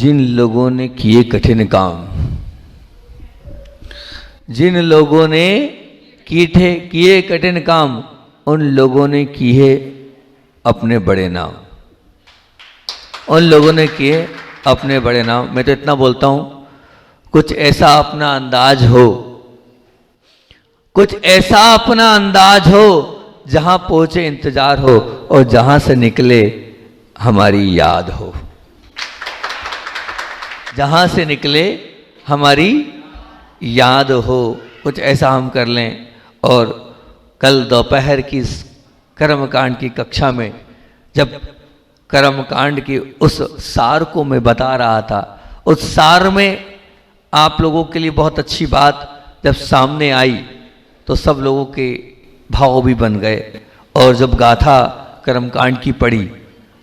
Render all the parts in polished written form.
जिन लोगों ने किए कठिन काम, जिन लोगों ने किए कठिन काम, उन लोगों ने किए अपने बड़े नाम। उन लोगों ने किए अपने बड़े नाम। मैं तो इतना बोलता हूं, कुछ ऐसा अपना अंदाज हो, कुछ ऐसा अपना अंदाज हो जहां पहुंचे इंतजार हो और जहां से निकले हमारी याद हो। जहां से निकले हमारी याद हो, कुछ ऐसा हम कर लें। और कल दोपहर की कर्मकांड की कक्षा में जब कर्मकांड की उस सार को मैं बता रहा था, उस सार में आप लोगों के लिए बहुत अच्छी बात जब सामने आई तो सब लोगों के भाव भी बन गए। और जब गाथा कर्मकांड की पढ़ी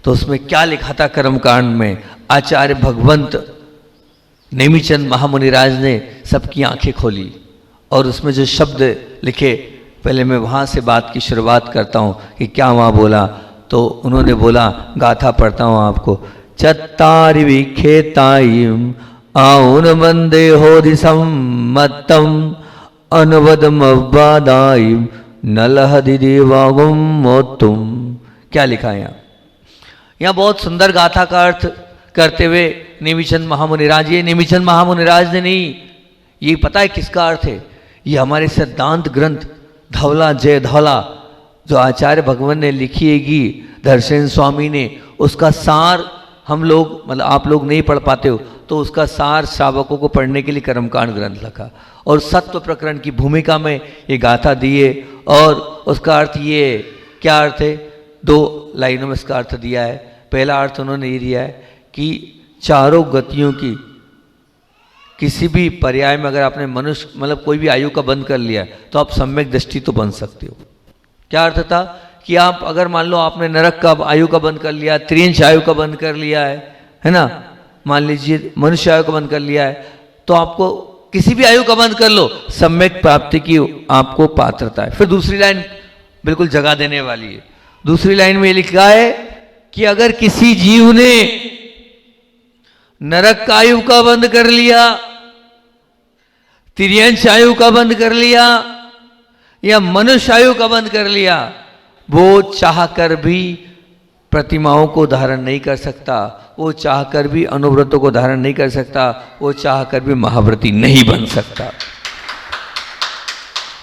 तो उसमें क्या लिखा था कर्मकांड में, आचार्य भगवंत नेमिचंद महामुनिराज ने सबकी आंखें खोली और उसमें जो शब्द लिखे, पहले मैं वहाँ से बात की शुरुआत करता हूँ कि क्या वहाँ बोला। तो उन्होंने बोला, गाथा पढ़ता हूँ आपको। चत्तारि विखेतायिम आउन वंदे होदि सम्मतम अनुवदमवादायिम नलहदि देवागुम मोतुम। क्या लिखा है यहाँ बहुत सुंदर गाथा का अर्थ करते हुए नेमिचंद महामुनिराज, ये नेमिचंद महामुनिराज ने नहीं, ये पता है किसका अर्थ है, ये हमारे सिद्धांत ग्रंथ धवला जय धवला जो आचार्य भगवान ने लिखी हैगी, दर्शन स्वामी ने, उसका सार हम लोग मतलब आप लोग नहीं पढ़ पाते हो तो उसका सार श्रावकों को पढ़ने के लिए कर्मकांड ग्रंथ लिखा और सत्व प्रकरण की भूमिका में ये गाथा दिए। और उसका अर्थ ये क्या अर्थ है, 2 लाइनों में इसका अर्थ दिया है। पहला अर्थ उन्होंने ये दिया है कि चारों गतियों की किसी भी पर्याय में अगर आपने मनुष्य मतलब कोई भी आयु का बंद कर लिया तो आप सम्यक दृष्टि तो बन सकते हो। क्या अर्थ था कि आप अगर मान लो आपने नरक का आयु का बंद कर लिया, त्रियंश आयु का बंद कर लिया है ना, मान लीजिए मनुष्य आयु का बंद कर लिया है, तो आपको किसी भी आयु का बंद कर लो, सम्यक प्राप्ति की आपको पात्रता है। फिर दूसरी लाइन बिल्कुल जगा देने वाली है। दूसरी लाइन में लिखा है कि अगर किसी जीव ने नरक का आयु का बंद कर लिया, तिर्यंश आयु का बंद कर लिया या मनुष्य आयु का बंद कर लिया, वो चाहकर भी प्रतिमाओं को धारण नहीं कर सकता, वो चाहकर भी अनुव्रतों को धारण नहीं कर सकता, वो चाहकर भी महाव्रती नहीं बन सकता।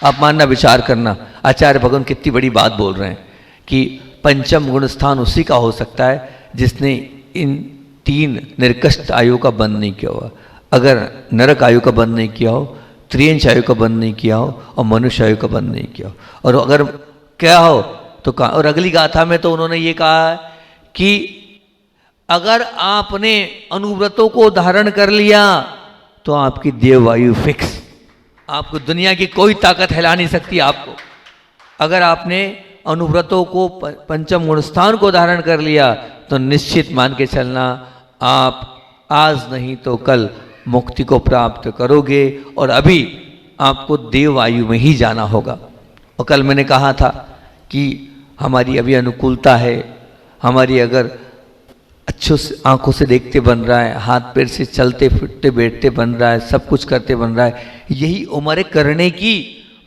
आप मानना, विचार करना, आचार्य भगवान कितनी बड़ी बात बोल रहे हैं कि पंचम गुण स्थान उसी का हो सकता है जिसने इन 3 निर्कष्ट आयु का बंद नहीं किया हुआ। अगर नरक आयु का बंद नहीं किया हो, त्रियंश आयु का बंद नहीं किया हो और मनुष्य आयु का बंद नहीं किया हो, और अगर क्या हो तो कहा। और अगली गाथा में तो उन्होंने ये कहा कि अगर आपने अनुव्रतों को धारण कर लिया तो आपकी देववायु फिक्स, आपको दुनिया की कोई ताकत हिला नहीं सकती आपको। अगर आपने अनुव्रतों को पंचम गुणस्थान को धारण कर लिया तो निश्चित मान के चलना आप आज नहीं तो कल मुक्ति को प्राप्त करोगे और अभी आपको देववायु में ही जाना होगा। और कल मैंने कहा था कि हमारी अभी अनुकूलता है, हमारी अगर अच्छों से आंखों से देखते बन रहा है, हाथ पैर से चलते फिरते बैठते बन रहा है, सब कुछ करते बन रहा है, यही उम्र करने की,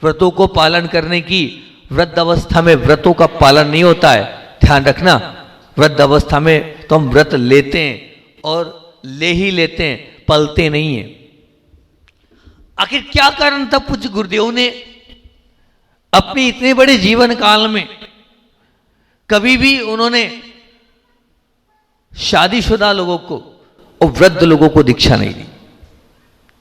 व्रतों को पालन करने की। वृद्ध अवस्था में व्रतों का पालन नहीं होता है, ध्यान रखना। वृद्ध अवस्था में तो हम व्रत लेते हैं और ले ही लेते हैं, पलते नहीं हैं। आखिर क्या कारण था पूज्य गुरुदेव ने अपने इतने बड़े जीवन काल में कभी भी उन्होंने शादीशुदा लोगों को और वृद्ध लोगों को दीक्षा नहीं दी?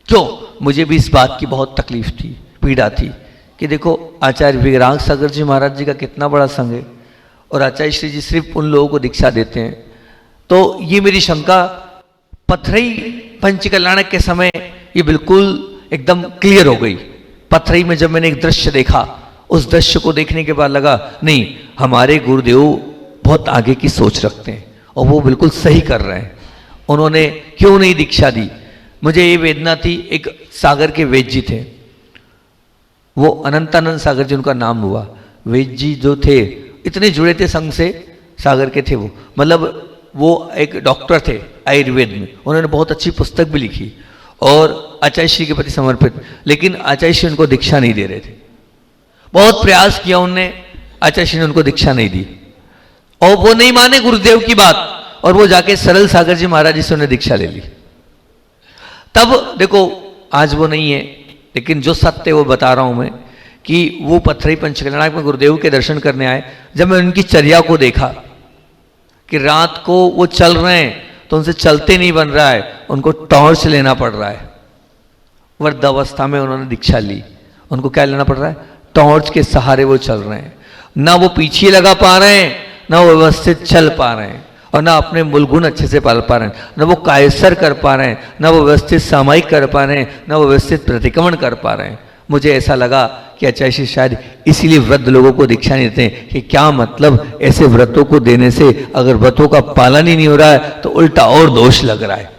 क्यों? मुझे भी इस बात की बहुत तकलीफ थी, पीड़ा थी कि देखो आचार्य विराग सागर जी महाराज जी का कितना बड़ा संघ है और आचार्य श्री जी सिर्फ उन लोगों को दीक्षा देते हैं। तो ये मेरी शंका पथरई पंचकल्याणक के समय ये बिल्कुल एकदम क्लियर हो गई। पथरई में जब मैंने एक दृश्य देखा, उस दृश्य को देखने के बाद लगा नहीं, हमारे गुरुदेव बहुत आगे की सोच रखते हैं और वो बिल्कुल सही कर रहे हैं। उन्होंने क्यों नहीं दीक्षा दी? मुझे ये वेदना थी। एक सागर के वेद जी थे, वो अनंतानंद सागर जी उनका नाम हुआ। वेद जी जो थे इतने जुड़े थे संघ से, सागर के थे वो, मतलब वो एक डॉक्टर थे, आयुर्वेद में, उन्होंने बहुत अच्छी पुस्तक भी लिखी और आचार्य श्री के प्रति समर्पित, लेकिन आचार्य श्री उनको दीक्षा नहीं दे रहे थे। बहुत प्रयास किया उनने, आचार्य श्री ने उनको दीक्षा नहीं दी और वो नहीं माने गुरुदेव की बात, और वो जाके सरल सागर जी महाराज जी से उन्हें दीक्षा ले ली। तब देखो आज वो नहीं है, लेकिन जो सत्य वो बता रहा हूं मैं कि वो पथरई पंचकल्याणक में गुरुदेव के दर्शन करने आए। जब मैं उनकी चर्या को देखा कि रात को वो चल रहे हैं तो उनसे चलते नहीं बन रहा है, उनको टॉर्च लेना पड़ रहा है। वृद्धावस्था में उन्होंने दीक्षा ली, उनको क्या लेना पड़ रहा है? टॉर्च के सहारे वो चल रहे हैं। ना वो पीछे लगा पा रहे हैं, ना वो व्यवस्थित चल पा रहे हैं, और ना अपने मूलगुण अच्छे से पाल पा रहे हैं, ना वो कायसर कर पा रहे हैं, ना वो व्यवस्थित सामायिक कर पा रहे हैं, ना वो व्यवस्थित प्रतिक्रमण कर पा रहे हैं। मुझे ऐसा लगा कि आचार्य श्री शायद इसीलिए वृद्ध लोगों को दीक्षा नहीं देते हैं कि क्या मतलब ऐसे व्रतों को देने से अगर व्रतों का पालन ही नहीं हो रहा है तो उल्टा और दोष लग रहा है।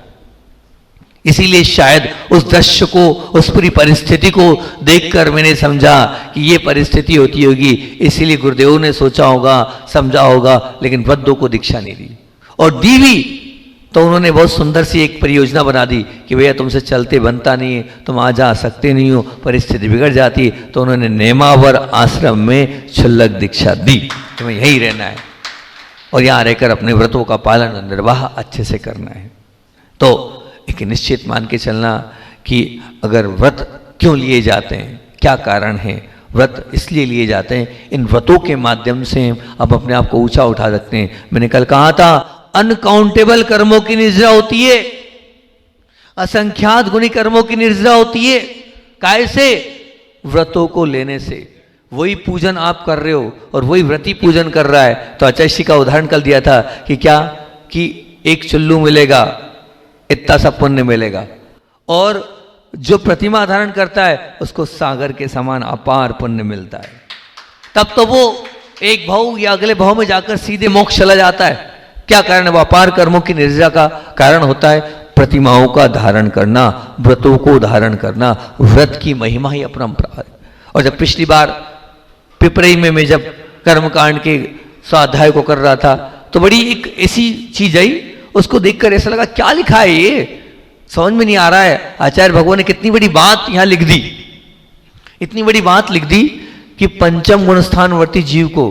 इसीलिए शायद उस दृश्य को, उस पूरी परिस्थिति को देखकर मैंने समझा कि ये परिस्थिति होती होगी, इसीलिए गुरुदेव ने सोचा होगा, समझा होगा, लेकिन वृद्धों को दीक्षा नहीं दी। और दी भी तो उन्होंने बहुत सुंदर सी एक परियोजना बना दी कि भैया तुमसे चलते बनता नहीं है, तुम आ जा सकते नहीं हो, परिस्थिति बिगड़ जाती, तो उन्होंने नेमावर आश्रम में क्षुल्लक दीक्षा दी, तुम्हें यहीं रहना है और यहाँ रहकर अपने व्रतों का पालन और निर्वाह अच्छे से करना है। तो एक निश्चित मान के चलना कि अगर व्रत क्यों लिए जाते हैं, क्या कारण है? व्रत इसलिए लिए जाते हैं, इन व्रतों के माध्यम से हम अपने आप को ऊंचा उठा सकते हैं। मैंने कल कहा था अनकाउंटेबल कर्मों की निर्जरा होती है, असंख्यात गुणी कर्मों की निर्जरा होती है। कैसे? व्रतों को लेने से। वही पूजन आप कर रहे हो और वही व्रती पूजन कर रहा है। तो आचार्य श्री का उदाहरण कल दिया था कि क्या कि एक चुल्लू मिलेगा, इतना सा पुण्य मिलेगा, और जो प्रतिमा धारण करता है उसको सागर के समान अपार पुण्य मिलता है। तब तो वो एक भाव या अगले भाव में जाकर सीधे मोक्ष चला जाता है। क्या कारण है? वो अपार कर्मों की निर्जरा का कारण होता है प्रतिमाओं का धारण करना, व्रतों को धारण करना। व्रत की महिमा ही अपरंपरा है। और जब पिछली बार पिपरई में मैं जब कर्मकांड के स्वाध्याय को कर रहा था तो बड़ी एक ऐसी चीज आई, उसको देखकर ऐसा लगा क्या लिखा है ये, समझ में नहीं आ रहा है। आचार्य भगवान ने कितनी बड़ी बात यहां लिख दी, इतनी बड़ी बात लिख दी कि पंचम गुण स्थानवर्ती जीव को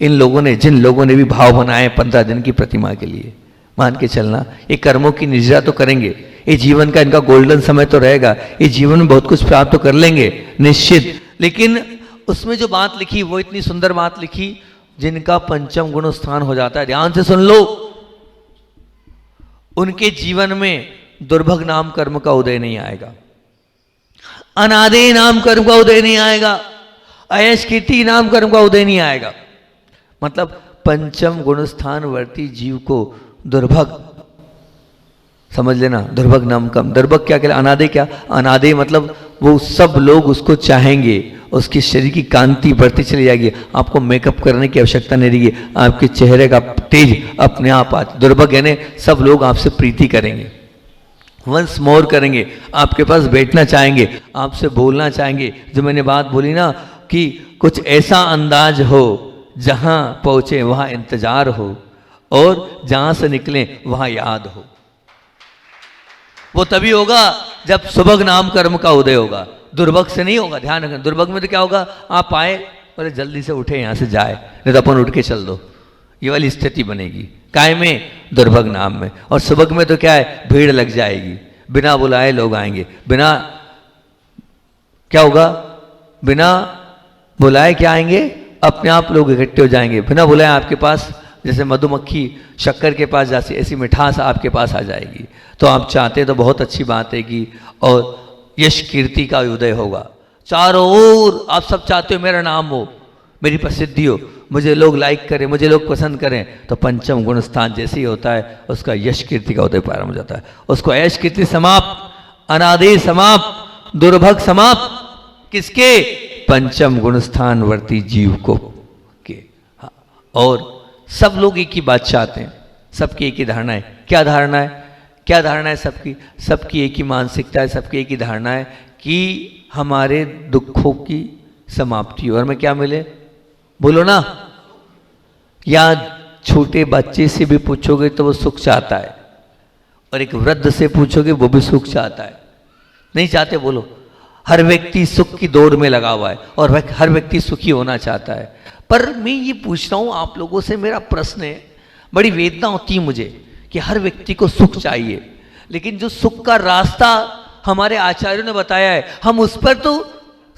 इन लोगों ने, जिन लोगों ने भी भाव बनाए 15 दिन की प्रतिमा के लिए, मान के चलना ये कर्मों की निर्जरा तो करेंगे, ये जीवन का इनका गोल्डन समय तो रहेगा, ये जीवन में बहुत कुछ प्राप्त तो कर लेंगे निश्चित। लेकिन उसमें जो बात लिखी वो इतनी सुंदर बात लिखी, जिनका पंचम गुण स्थान हो जाता है, ध्यान से सुन लो, उनके जीवन में दुर्भग नाम कर्म का उदय नहीं आएगा, अनादि नाम कर्म का उदय नहीं आएगा, अयश कीर्ति नाम कर्म का उदय नहीं आएगा। मतलब पंचम गुण स्थानवर्ती जीव को दुर्भग समझ लेना। दुर्भग नाम कर्म, दुर्भग क्या कहला? अनादि। क्या अनादि? मतलब वो सब लोग उसको चाहेंगे, उसके शरीर की कांति बढ़ती चली जाएगी, आपको मेकअप करने की आवश्यकता नहीं रहेगी, आपके चेहरे का तेज अपने आप आ। दुर्भग यानी सब लोग आपसे प्रीति करेंगे, वंस मोर करेंगे, आपके पास बैठना चाहेंगे, आपसे बोलना चाहेंगे। जो मैंने बात बोली ना कि कुछ ऐसा अंदाज हो जहां पहुंचे वहां इंतजार हो और जहां से निकले वहां याद हो। वो तभी होगा जब सुभग नाम कर्म का उदय होगा, दुर्भग से नहीं होगा। ध्यान रखना, दुर्भग में तो क्या होगा, आप आए बोले जल्दी से उठे यहां से जाए, नहीं तो अपन उठ के चल दो, ये वाली स्थिति बनेगी। काय में? दुर्भग नाम में। और सुभग में तो क्या है, भीड़ लग जाएगी, बिना बुलाए लोग आएंगे, बिना क्या होगा, बिना बुलाए क्या आएंगे, अपने आप लोग इकट्ठे हो जाएंगे, बिना बुलाए आपके पास जैसे मधुमक्खी शक्कर के पास जाती ऐसी मिठास आपके पास आ जाएगी। तो आप चाहते तो बहुत अच्छी बात है कि और यश कीर्ति का उदय होगा चारों ओर। आप सब चाहते हो मेरा नाम हो, मेरी प्रसिद्धि हो, मुझे लोग लाइक करें, मुझे लोग पसंद करें। तो पंचम गुण स्थान जैसे ही होता है उसका यश कीर्ति का उदय प्रारंभ हो जाता है। उसको यश कीर्ति समाप्त, अनादि समाप्त, दुर्भग समाप्त। किसके? पंचम गुण स्थान वर्ती जीव को के। हाँ। और सब लोग एक ही बात चाहते हैं, सबकी एक ही धारणा है। क्या धारणा है? क्या धारणा है सबकी? सबकी एक ही मानसिकता है, सबकी एक ही धारणा है कि हमारे दुखों की समाप्ति हो और हमें क्या मिले, बोलो ना। या छोटे बच्चे से भी पूछोगे तो वो सुख चाहता है, और एक वृद्ध से पूछोगे वो भी सुख चाहता है, नहीं चाहते बोलो? हर व्यक्ति सुख की दौड़ में लगा हुआ है और हर व्यक्ति सुखी होना चाहता है। पर मैं ये पूछ रहा हूं आप लोगों से, मेरा प्रश्न है, बड़ी वेदना होती है मुझे कि हर व्यक्ति को सुख चाहिए, लेकिन जो सुख का रास्ता हमारे आचार्यों ने बताया है हम उस पर तो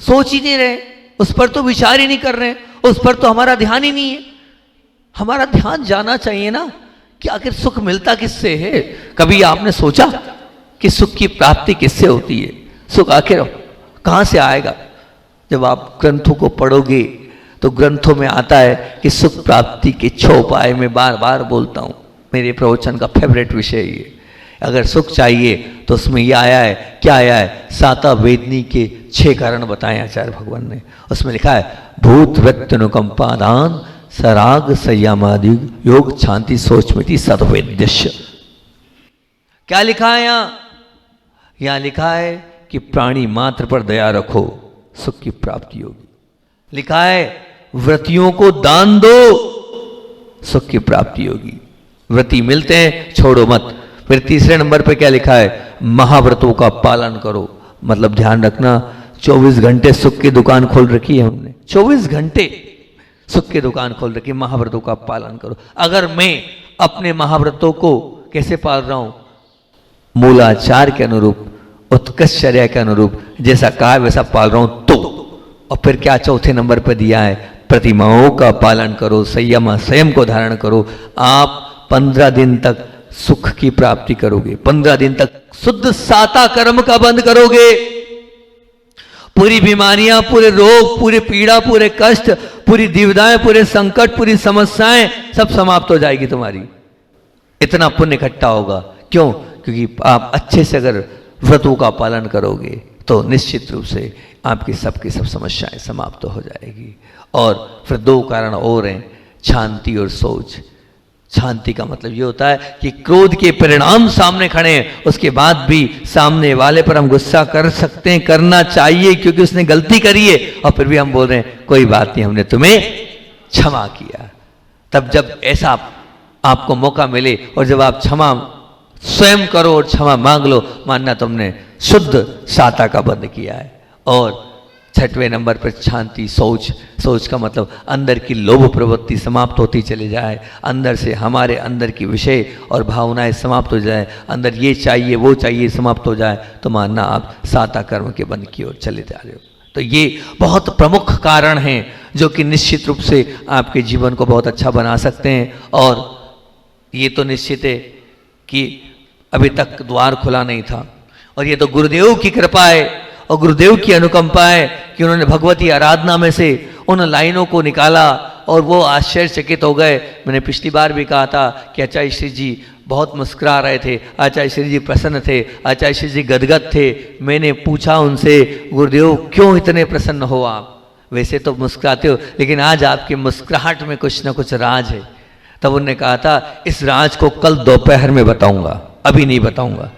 सोच ही नहीं रहे, उस पर तो विचार ही नहीं कर रहे, उस पर तो हमारा ध्यान ही नहीं है। हमारा ध्यान जाना चाहिए ना कि आखिर सुख मिलता किससे है। कभी आपने सोचा कि सुख की प्राप्ति किससे होती है? सुख आखिर कहां से आएगा? जब आप ग्रंथों को पढ़ोगे तो ग्रंथों में आता है कि सुख प्राप्ति के 6 उपाय में बार बार बोलता हूं, मेरे प्रवचन का फेवरेट विषय ये। अगर सुख चाहिए तो उसमें ये आया है, क्या आया है? साता वेदनी के 6 कारण बताए आचार्य भगवान ने। उसमें लिखा है भूत व्यक्त अनुकंपादान सराग संयमादि योग शांति सोचमिति सद्वेद्यस्य। क्या लिखा है यहां लिखा है कि प्राणी मात्र पर दया रखो, सुख की प्राप्ति होगी। लिखा है व्रतियों को दान दो, सुख की प्राप्ति होगी। व्रती मिलते हैं, छोड़ो मत। फिर तीसरे नंबर पे क्या लिखा है? महाव्रतों का पालन करो। मतलब ध्यान रखना 24 घंटे सुख की दुकान खोल रखी है हमने, 24 घंटे सुख की दुकान खोल रखी है, महाव्रतों का पालन करो। अगर मैं अपने महाव्रतों को कैसे पाल रहा हूं? मूलाचार के अनुरूप, उत्कर्षचर्या के अनुरूप, जैसा कहा वैसा पाल रहा हूं तो। और फिर क्या चौथे नंबर पर दिया है? प्रतिमाओं का पालन करो, संयम को धारण करो। आप 15 दिन तक सुख की प्राप्ति करोगे, 15 दिन तक शुद्ध साता कर्म का बंद करोगे। पूरी बीमारियां, पूरे रोग, पूरी पीड़ा, पूरे कष्ट, पूरी दुविधाएं, पूरे संकट, पूरी समस्याएं सब समाप्त हो जाएगी तुम्हारी। इतना पुण्य इकट्ठा होगा। क्यों? क्योंकि आप अच्छे से अगर व्रतों का पालन करोगे तो निश्चित रूप से आपकी सबकी सब समस्याएं समाप्त हो जाएगी। और फिर 2 कारण और हैं, शांति और सोच। शांति का मतलब ये होता है कि क्रोध के परिणाम सामने खड़े हैं, उसके बाद भी सामने वाले पर हम गुस्सा कर सकते हैं, करना चाहिए क्योंकि उसने गलती करी है, और फिर भी हम बोल रहे हैं कोई बात नहीं, हमने तुम्हें क्षमा किया। तब जब ऐसा आपको मौका मिले और जब आप क्षमा स्वयं करो और क्षमा मांग लो, मानना तुमने शुद्ध साता का बंद किया है। और 6वें नंबर पर शांति, सोच। सोच का मतलब अंदर की लोभ प्रवृत्ति समाप्त होती चली जाए, अंदर से हमारे अंदर की विषय और भावनाएं समाप्त हो जाए, अंदर ये चाहिए वो चाहिए समाप्त हो जाए, तो मानना आप साता कर्म के बंद की ओर चले जा रहे हो। तो ये बहुत प्रमुख कारण हैं जो कि निश्चित रूप से आपके जीवन को बहुत अच्छा बना सकते हैं। और ये तो निश्चित है कि अभी तक द्वार खुला नहीं था, और ये तो गुरुदेव की कृपा है और गुरुदेव की अनुकंपा है कि उन्होंने भगवती आराधना में से उन लाइनों को निकाला और वो आश्चर्यचकित हो गए। मैंने पिछली बार भी कहा था कि आचार्य श्री जी बहुत मुस्कुरा रहे थे, आचार्य श्री जी प्रसन्न थे, आचार्य श्री जी गदगद थे। मैंने पूछा उनसे, गुरुदेव क्यों इतने प्रसन्न हो आप? वैसे तो मुस्कुराते हो, लेकिन आज आपकी मुस्कुराहट में कुछ ना कुछ राज है। तब उन्होंने कहा था इस राज को कल दोपहर में बताऊंगा, अभी नहीं बताऊंगा।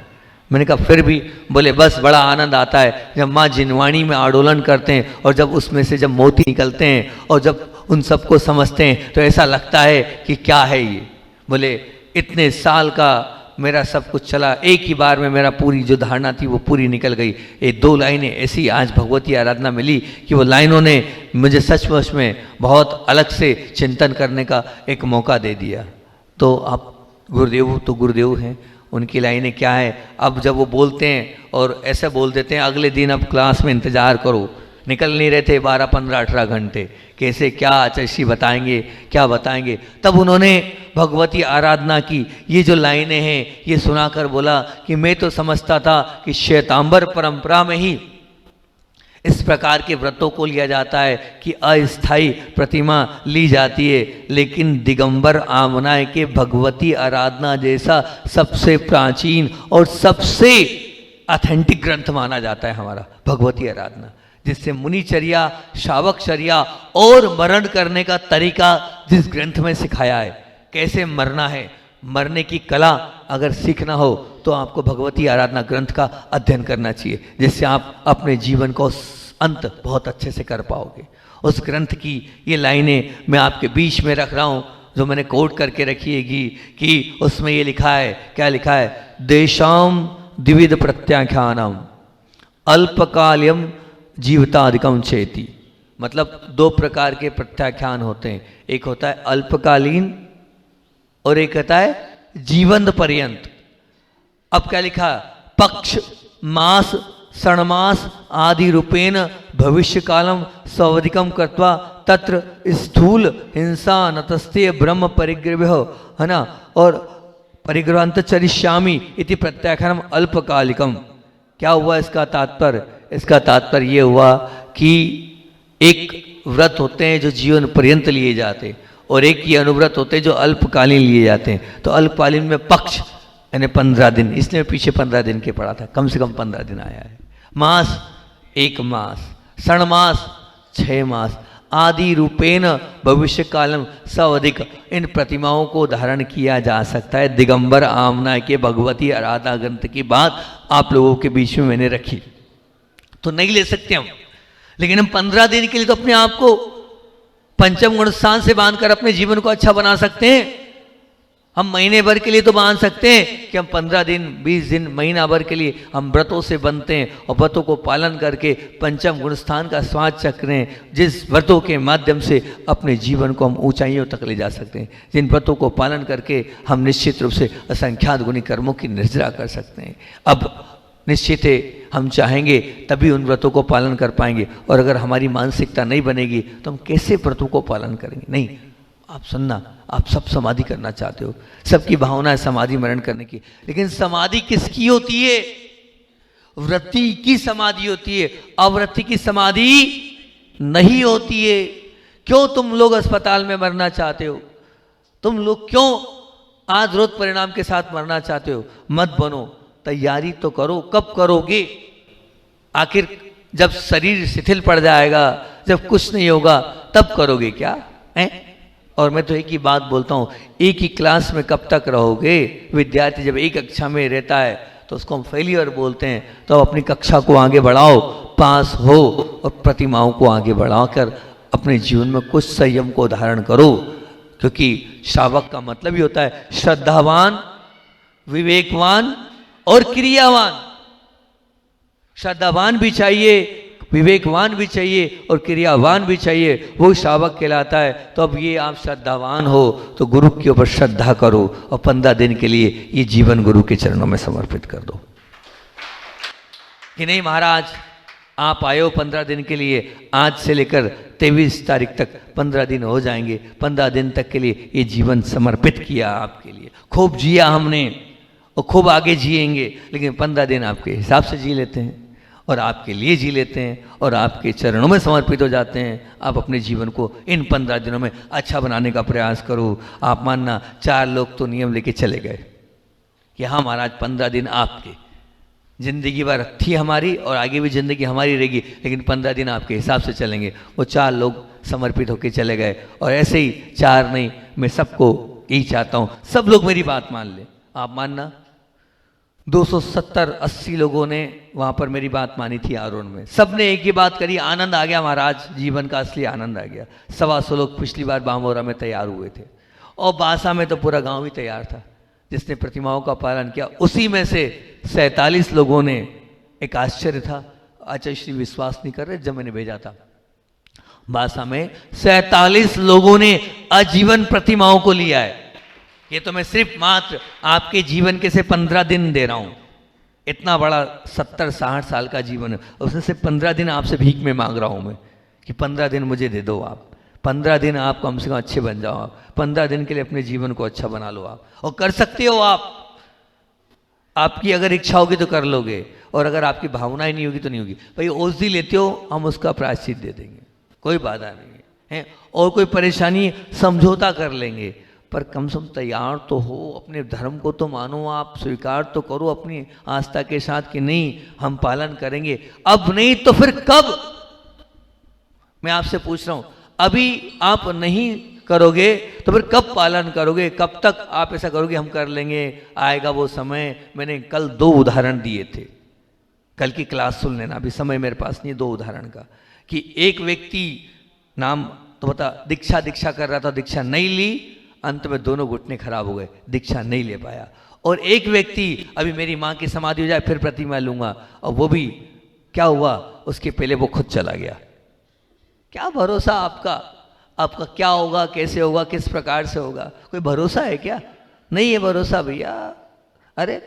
मैंने कहा फिर भी? बोले बस बड़ा आनंद आता है जब माँ जिनवाणी में आंदोलन करते हैं और जब उसमें से जब मोती निकलते हैं और जब उन सबको समझते हैं तो ऐसा लगता है कि क्या है ये। बोले इतने साल का मेरा सब कुछ चला, एक ही बार में मेरा पूरी जो धारणा थी वो पूरी निकल गई। ये 2 लाइनें ऐसी आज भगवती आराधना मिली कि वो लाइनों ने मुझे सचमुच में बहुत अलग से चिंतन करने का एक मौका दे दिया। तो आप गुरुदेव तो गुरुदेव हैं, उनकी लाइनें क्या है। अब जब वो बोलते हैं और ऐसे बोल देते हैं अगले दिन अब क्लास में इंतज़ार करो, निकल नहीं रहे थे 12, 15, 18 घंटे, कैसे क्या आचार्य बताएंगे क्या बताएंगे। तब उन्होंने भगवती आराधना की ये जो लाइनें हैं ये सुनाकर बोला कि मैं तो समझता था कि श्वेतांबर परंपरा में ही इस प्रकार के व्रतों को लिया जाता है कि अस्थायी प्रतिमा ली जाती है, लेकिन दिगंबर आमनाय के भगवती आराधना जैसा सबसे प्राचीन और सबसे ऑथेंटिक ग्रंथ माना जाता है हमारा भगवती आराधना, जिससे मुनिचर्या, शावकचर्या और मरण करने का तरीका जिस ग्रंथ में सिखाया है, कैसे मरना है, मरने की कला अगर सीखना हो तो आपको भगवती आराधना ग्रंथ का अध्ययन करना चाहिए, जिससे आप अपने जीवन को अंत बहुत अच्छे से कर पाओगे। उस ग्रंथ की ये लाइनें मैं आपके बीच में रख रहा हूँ जो मैंने कोट करके रखी है कि उसमें ये लिखा है, क्या लिखा है, देशाम द्विविध प्रत्याख्यानम अल्पकाल्यम जीविताधिकम चेति। मतलब दो प्रकार के प्रत्याख्यान होते हैं, एक होता है अल्पकालीन और एक होता है जीवन पर्यंत। अब क्या लिखा, पक्ष मास षणमास आदि रूपेण भविष्य कालम सवधिकम कृत्वा तत्र स्थूल हिंसा नतस्ते ब्रह्म परिग्रह, है ना, और परिग्रहांत चरिष्यामि इति प्रत्याख्यानम अल्पकालिकम। क्या हुआ इसका तात्पर्य? इसका तात्पर्य ये हुआ कि एक व्रत होते हैं जो जीवन पर्यंत लिए जाते हैं और एक ये अनुव्रत होते हैं जो अल्पकालीन लिए जाते हैं। तो अल्पकालीन में पक्ष यानी 15 दिन, इसलिए पीछे 15 दिन के पड़ा था, कम से कम 15 दिन आया है। मास 1 मास, षणमास 6 मास, आदि रूपेण भविष्य कालम सवधिक। इन प्रतिमाओं को धारण किया जा सकता है। दिगंबर आमना के भगवती आराधना ग्रंथ की बात आप लोगों के बीच में मैंने रखी, तो नहीं ले सकते हम, लेकिन हम 15 दिन के लिए तो अपने आप को पंचम गुण स्थान से बांधकर अपने जीवन को अच्छा बना सकते हैं। हम महीने भर के लिए तो बांध सकते हैं कि हम 15 दिन 20 दिन महीना भर के लिए हम व्रतों से बनते हैं और व्रतों को पालन करके पंचम गुण स्थान का स्वाद चक्रें, जिस व्रतों के माध्यम से अपने जीवन को हम ऊंचाइयों तक ले जा सकते हैं, जिन व्रतों को पालन करके हम निश्चित रूप से असंख्यात गुणी कर्मों की निर्जरा कर सकते हैं। अब निश्चित है हम चाहेंगे तभी उन व्रतों को पालन कर पाएंगे, और अगर हमारी मानसिकता नहीं बनेगी तो हम कैसे व्रतों को पालन करेंगे? नहीं, आप सुनना, आप सब समाधि करना चाहते हो, सबकी भावना है समाधि मरण करने की, लेकिन समाधि किसकी होती है? वृत्ति की समाधि होती है, अवृत्ति की समाधि नहीं होती है। क्यों तुम लोग अस्पताल में मरना चाहते हो? तुम लोग क्यों आज रोज परिणाम के साथ मरना चाहते हो? मत बनो, तैयारी तो करो। कब करोगे? आखिर जब शरीर शिथिल पड़ जाएगा, जब कुछ नहीं होगा, तब करोगे क्या है? और मैं तो एक ही बात बोलता हूँ, एक ही क्लास में कब तक रहोगे? विद्यार्थी जब एक कक्षा में रहता है तो उसको हम फेलियर बोलते हैं। तो अपनी कक्षा को आगे बढ़ाओ, पास हो और प्रतिमाओं को आगे बढ़ाकर अपने जीवन में कुछ संयम को धारण करो, क्योंकि श्रावक का मतलब ही होता है श्रद्धावान, विवेकवान और क्रियावान। श्रद्धावान भी चाहिए, विवेकवान भी चाहिए और क्रियावान भी चाहिए, वो श्रावक कहलाता है। तो अब ये आप श्रद्धावान हो तो गुरु के ऊपर श्रद्धा करो और 15 दिन के लिए ये जीवन गुरु के चरणों में समर्पित कर दो कि नहीं महाराज आप आए हो 15 दिन के लिए, आज से लेकर 23 तारीख तक 15 दिन हो जाएंगे। 15 दिन तक के लिए ये जीवन समर्पित किया आपके लिए, खूब जिया हमने और खूब आगे जिएंगे, लेकिन 15 दिन आपके हिसाब से जी लेते हैं और आपके लिए जी लेते हैं और आपके चरणों में समर्पित हो जाते हैं। आप अपने जीवन को इन 15 दिनों में अच्छा बनाने का प्रयास करो। आप मानना 4 लोग तो नियम लेके चले गए कि हाँ महाराज 15 दिन आपके, जिंदगी भर थी हमारी और आगे भी जिंदगी हमारी रहेगी, लेकिन 15 दिन आपके हिसाब से चलेंगे। वो 4 लोग समर्पित होकर चले गए और ऐसे ही 4 नहीं, मैं सबको यही चाहता हूँ सब लोग मेरी बात मान ले। आप मानना 270-80 लोगों ने वहाँ पर मेरी बात मानी थी आरोन में, सब ने एक ही बात करी, आनंद आ गया महाराज, जीवन का असली आनंद आ गया। 125 लोग पिछली बार बामोरा में तैयार हुए थे और बासा में तो पूरा गांव ही तैयार था जिसने प्रतिमाओं का पालन किया। उसी में से 47 लोगों ने, एक आश्चर्य था, आचार्य श्री विश्वास नहीं कर रहे, जब मैंने भेजा था बासा में 47 लोगों ने आजीवन प्रतिमाओं को लिया है। ये तो मैं सिर्फ मात्र आपके जीवन के से 15 दिन दे रहा हूं। इतना बड़ा 70-60 साल का जीवन है, उसमें से 15 दिन आपसे भीख में मांग रहा हूं मैं कि 15 दिन मुझे दे दो आप। 15 दिन आप कम से कम अच्छे बन जाओ। आप 15 दिन के लिए अपने जीवन को अच्छा बना लो आप, और कर सकते हो आप। आपकी अगर इच्छा होगी तो कर लोगे, और अगर आपकी भावना ही नहीं होगी तो नहीं होगी। भाई औषधि लेते हो, हम उसका प्रायश्चित दे देंगे, कोई बाधा नहीं है। और कोई परेशानी समझौता कर लेंगे, पर कम से कम तैयार तो हो, अपने धर्म को तो मानो, आप स्वीकार तो करो अपनी आस्था के साथ कि नहीं हम पालन करेंगे। अब नहीं तो फिर कब? मैं आपसे पूछ रहा हूं, अभी आप नहीं करोगे तो फिर कब पालन करोगे? कब तक आप ऐसा करोगे हम कर लेंगे, आएगा वो समय। मैंने कल 2 उदाहरण दिए थे, कल की क्लास सुन लेना, अभी समय मेरे पास नहीं। 2 उदाहरण का कि एक व्यक्ति नाम तो बता दीक्षा कर रहा था, दीक्षा नहीं ली, अंत में दोनों घुटने खराब हो गए, दीक्षा नहीं ले पाया। और एक व्यक्ति अभी मेरी माँ की समाधि हो जाए फिर प्रतिमा लूंगा, और वो भी क्या हुआ, उसके पहले वो खुद चला गया। क्या भरोसा आपका, आपका क्या होगा, कैसे होगा, किस प्रकार से होगा, कोई भरोसा है क्या? नहीं है भरोसा भैया। अरे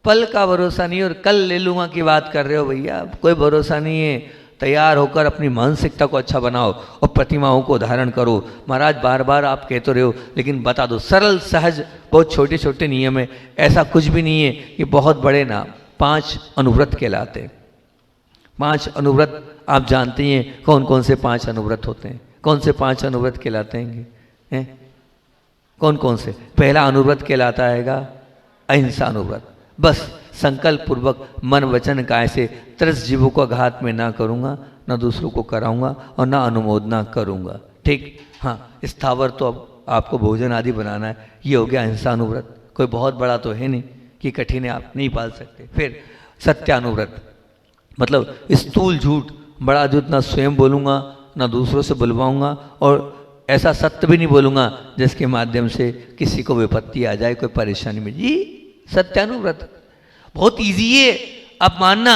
पल का भरोसा नहीं, और कल ले लूंगा की बात कर रहे हो भैया, कोई भरोसा नहीं है। तैयार होकर अपनी मानसिकता को अच्छा बनाओ और प्रतिमाओं को धारण करो। महाराज बार बार आप कहते रहे हो, लेकिन बता दो, सरल सहज बहुत छोटे छोटे नियम है, ऐसा कुछ भी नहीं है कि बहुत बड़े ना। 5 अनुव्रत कहलाते हैं। 5 अनुव्रत आप जानते हैं कौन कौन से 5 अनुव्रत होते हैं? कौन से 5 अनुव्रत कहलाते हैं? कौन कौन से? पहला अनुव्रत कहलाता हैगा अहिंसा अनुव्रत। बस संकल्प पूर्वक मन वचन काय से 30 जीवों को घात में ना करूँगा, ना दूसरों को कराऊंगा और ना अनुमोदना करूँगा। ठीक, हाँ, स्थावर तो अब आपको भोजन आदि बनाना है, ये हो गया अहिंसा अनुव्रत। कोई बहुत बड़ा तो है नहीं कि कठिन है, आप नहीं पाल सकते। फिर सत्यानुव्रत, मतलब स्थूल झूठ, बड़ा झूठ ना स्वयं बोलूँगा ना दूसरों से बुलवाऊँगा, और ऐसा सत्य भी नहीं बोलूँगा जिसके माध्यम से किसी को विपत्ति आ जाए, कोई परेशानी में। जी सत्यानुव्रत बहुत इजी है, आप मानना,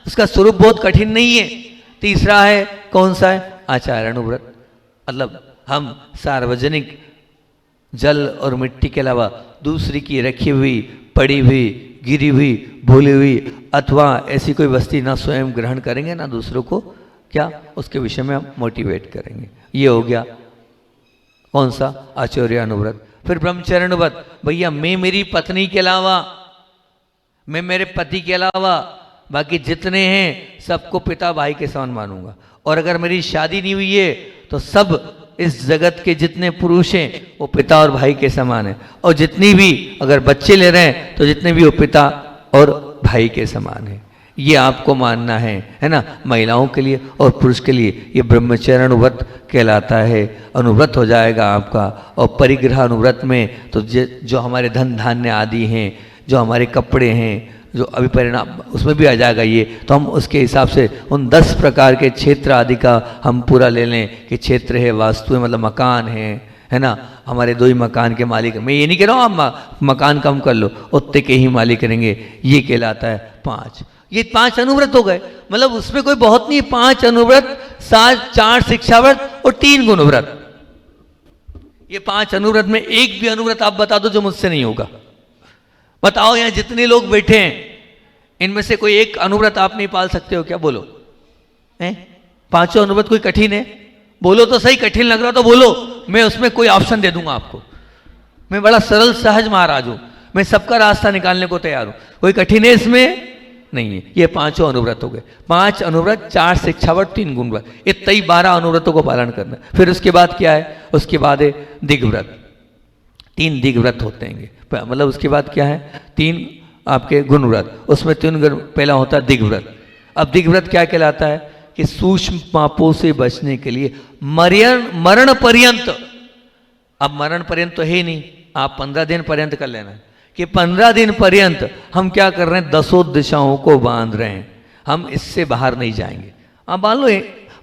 उसका स्वरूप बहुत कठिन नहीं है। तीसरा है कौन सा है? आचार्यानुव्रत, मतलब हम सार्वजनिक जल और मिट्टी के अलावा दूसरी की रखी हुई, पड़ी हुई, गिरी हुई, भूली हुई अथवा ऐसी कोई वस्तु ना स्वयं ग्रहण करेंगे ना दूसरों को क्या उसके विषय में हम मोटिवेट करेंगे। ये हो गया कौन सा? आचार्यानुव्रत। फिर ब्रह्मचर्यानुव्रत, भैया मैं मेरी पत्नी के अलावा, मैं मेरे पति के अलावा बाकी जितने हैं सबको पिता भाई के समान मानूंगा, और अगर मेरी शादी नहीं हुई है तो सब इस जगत के जितने पुरुष हैं वो पिता और भाई के समान है, और जितनी भी अगर बच्चे ले रहे हैं तो जितने भी वो पिता और भाई के समान है। ये आपको मानना है ना, महिलाओं के लिए और पुरुष के लिए ये ब्रह्मचर्यानुव्रत कहलाता है। अनुव्रत हो जाएगा आपका। और परिग्रह अनुव्रत में तो जो हमारे धन धान्य आदि हैं, जो हमारे कपड़े हैं, जो अभी परिणाम उसमें भी आ जाएगा ये, तो हम उसके हिसाब से उन 10 प्रकार के क्षेत्र आदि का हम पूरा ले लें कि क्षेत्र है, वास्तु है, मतलब मकान है ना, हमारे 2 ही मकान के मालिक। मैं ये नहीं कह रहा हूँ आप मकान कम कर लो, उतने के ही मालिक करेंगे, ये कहलाता है 5। ये 5 अनुव्रत हो गए, मतलब उसमें कोई बहुत नहीं, 5 अनुव्रत, 4 शिक्षाव्रत और 3 गुणव्रत। ये 5 अनुव्रत में एक भी अनुव्रत आप बता दो जो मुझसे नहीं होगा। बताओ यहाँ जितने लोग बैठे हैं इनमें से कोई एक अनुव्रत आप नहीं पाल सकते हो क्या? बोलो। 5 अनुव्रत कोई कठिन है? बोलो तो सही, कठिन लग रहा तो बोलो, मैं उसमें कोई ऑप्शन दे दूंगा आपको। मैं बड़ा सरल सहज महाराज हूं, मैं सबका रास्ता निकालने को तैयार हूं। कोई कठिन है इसमें? नहीं है। ये 5 अनुव्रत हो गए। 5 अनुव्रत, 4 शिक्षाव्रत, 3 गुणव्रत, इतने 12 अनुव्रतों को पालन करना। फिर उसके बाद क्या है? उसके बाद है दिग्व्रत। 3 दिग्व्रत होते हैं, मतलब उसके बाद क्या है? 3 आपके गुणव्रत, उसमें 3 गुण। पहला होता है दिग्व्रत। अब दिग्व्रत क्या कहलाता है? कि सूक्ष्म पापों से बचने के लिए मरण पर्यंत, अब मरण पर्यंत तो है नहीं, आप 15 दिन पर्यंत कर लेना कि 15 दिन पर्यंत हम क्या कर रहे हैं? 10 दिशाओं को बांध रहे हैं, हम इससे बाहर नहीं जाएंगे। आप मान लो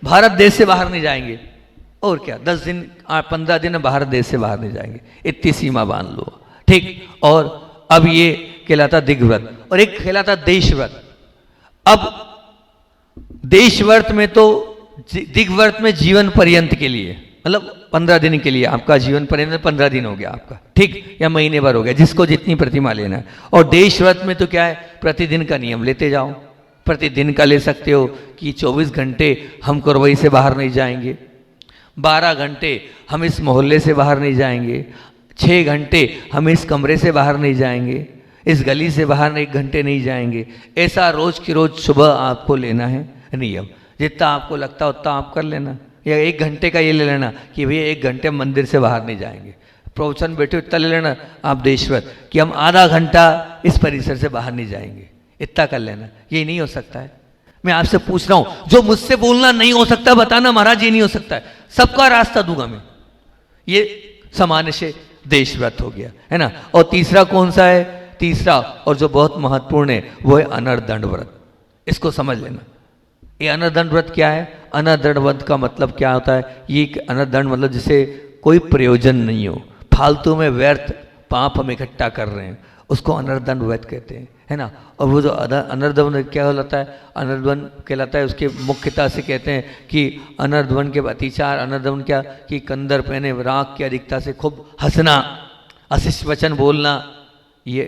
भारत देश से बाहर नहीं जाएंगे, और क्या 10 दिन 15 दिन भारत देश से बाहर नहीं जाएंगे, इतनी सीमा बांध लो। ठीक, और अब ये कहलाता दिग्व्रत, और एक कहलाता देशव्रत। अब देशव्रत में तो दिग्व्रत में जीवन पर्यंत के लिए, मतलब 15 दिन के लिए, आपका जीवन पर्यंत 15 दिन हो गया आपका, ठीक, या महीने भर हो गया, जिसको जितनी प्रतिमा लेना है। और देशव्रत में तो क्या है? प्रतिदिन का नियम लेते जाओ। प्रतिदिन का ले सकते हो कि 24 घंटे हम कोरबई से बाहर नहीं जाएंगे, 12 घंटे हम इस मोहल्ले से बाहर नहीं जाएंगे, 6 घंटे हम इस कमरे से बाहर नहीं जाएंगे, इस गली से बाहर 1 घंटे नहीं जाएंगे। ऐसा रोज की रोज सुबह आपको लेना है नियम। जितना आपको लगता है उतना आप कर लेना, या 1 घंटे का ये ले लेना कि भैया 1 घंटे मंदिर से बाहर नहीं जाएंगे। प्रवचन बैठे इतना ले लेना आप देशव्रत कि हम आधा घंटा इस परिसर से बाहर नहीं जाएंगे, इतना कर लेना। ये नहीं हो सकता है। मैं आपसे पूछ रहा हूं, जो मुझसे बोलना नहीं हो सकता बताना महाराज, ये नहीं हो सकता है, सबका रास्ता दूंगा मैं। ये सामान्य से देशव्रत हो गया, है ना। और तीसरा कौन सा है? तीसरा और जो बहुत महत्वपूर्ण है वो है अनर्दंड व्रत। इसको समझ लेना। ये अनर्दंड व्रत क्या है? अनर्दंड व्रत का मतलब क्या होता है? ये अनर्दंड मतलब जिसे कोई प्रयोजन नहीं हो, फालतू में व्यर्थ पाप हम इकट्ठा कर रहे हैं, उसको अनर्दंड व्रत कहते हैं, है ना। और वो जो अनर्दवन क्या होता है, अनर्दवन कहलाता है, उसके मुख्यता से कहते हैं कि अनर्दवन के अतिचार, अनर्दवन क्या कि कंदर पहने राग की अधिकता से खूब हंसना, अशिष्ट वचन बोलना, ये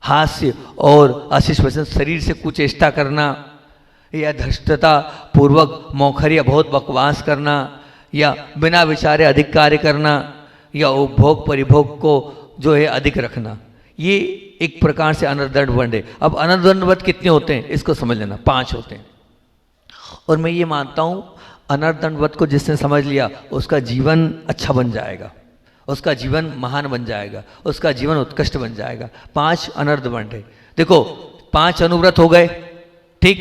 हास्य और अशिष्ट वचन शरीर से कुचेष्टा करना, या धृष्टता पूर्वक मौखर या बहुत बकवास करना, या बिना विचारे अधिक कार्य करना, या उपभोग परिभोग को जो है अधिक रखना, ये एक प्रकार से अनर्दंड वर्ण है। अब अनर्दंड वर्ण कितने होते हैं इसको समझ लेना, 5 होते हैं। और मैं ये मानता हूँ अनर्दंड वर्ण को जिसने समझ लिया उसका जीवन अच्छा बन जाएगा, उसका जीवन महान बन जाएगा, उसका जीवन उत्कृष्ट बन जाएगा। 5 अनर्द वर्ण है। देखो 5 अनुव्रत हो गए, ठीक,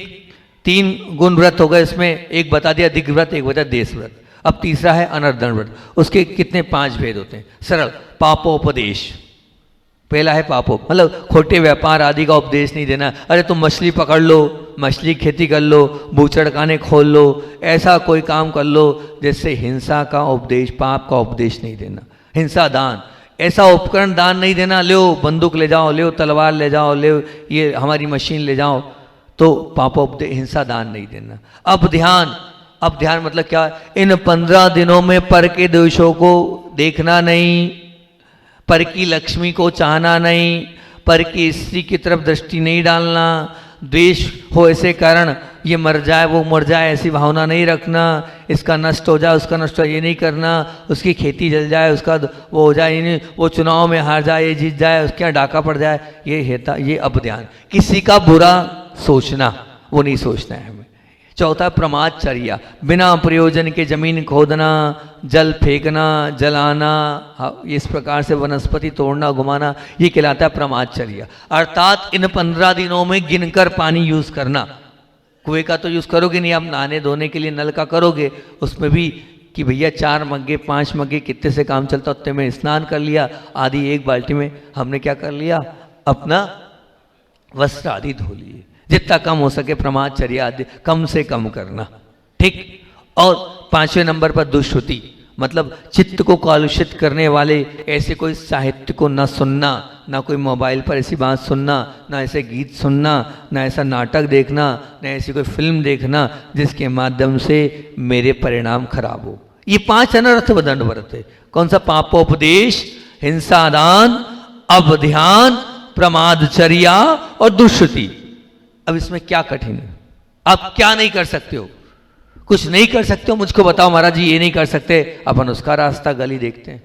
3 गुण व्रत हो गए, इसमें एक बता दिया दिग्व्रत व्रत, एक बता देश व्रत। अब तीसरा है अनर्दंड व्रत, उसके कितने 5 भेद होते हैं। सरल, पापोपदेश, पहला है पापो, मतलब खोटे व्यापार आदि का उपदेश नहीं देना। अरे तुम मछली पकड़ लो, मछली खेती कर लो, बूचड़खाने खोल लो, ऐसा कोई काम कर लो जिससे हिंसा का उपदेश, पाप का उपदेश नहीं देना। हिंसा दान, ऐसा उपकरण दान नहीं देना, लो बंदूक ले जाओ, ले तलवार ले जाओ, ले ये हमारी मशीन ले जाओ, तो पापोपदेश, हिंसा दान नहीं देना। अब ध्यान मतलब क्या, इन 15 दिनों में पर के दोषों को देखना नहीं, पर की लक्ष्मी को चाहना नहीं, पर की स्त्री की तरफ दृष्टि नहीं डालना, द्वेष हो ऐसे कारण ये मर जाए वो मर जाए ऐसी भावना नहीं रखना, इसका नष्ट हो जाए उसका नष्ट हो जाए ये नहीं करना, उसकी खेती जल जाए उसका वो हो जाए, नहीं वो चुनाव में हार जाए ये जीत जाए उसके यहाँ डाका पड़ जाए, ये अब ध्यान, किसी का बुरा सोचना वो नहीं सोचना है हमें। चौथा प्रमादचर्या, बिना प्रयोजन के जमीन खोदना, जल फेंकना, जलाना, इस प्रकार से वनस्पति तोड़ना घुमाना, ये कहलाता है प्रमादचर्या। अर्थात इन 15 दिनों में गिनकर पानी यूज करना। कुएं का तो यूज करोगे नहीं, आप नहाने धोने के लिए नल का करोगे, उसमें भी कि भैया 4 मग्गे 5 मग्गे कितने से काम चलता, उतने में स्नान कर लिया, आधी 1 बाल्टी में हमने क्या कर लिया, अपना वस्त्र आदि धो लिए। जितना कम हो सके प्रमादचर्या आदि कम से कम करना, ठीक। और 5वें नंबर पर दुष्श्रुति, मतलब चित्त को कलुषित करने वाले ऐसे कोई साहित्य को न सुनना, ना कोई मोबाइल पर ऐसी बात सुनना, ना ऐसे गीत सुनना, ना ऐसा नाटक देखना, ना ऐसी कोई फिल्म देखना जिसके माध्यम से मेरे परिणाम खराब हो। ये 5 अनर्थ दंड व्रत है। कौन सा, पापोपदेश, हिंसादान, अवध्यान, प्रमादचर्या और दुष्श्रुति। अब इसमें क्या कठिन है, आप क्या नहीं कर सकते हो, कुछ नहीं कर सकते हो, मुझको बताओ महाराज जी ये नहीं कर सकते, अपन उसका रास्ता गली देखते हैं।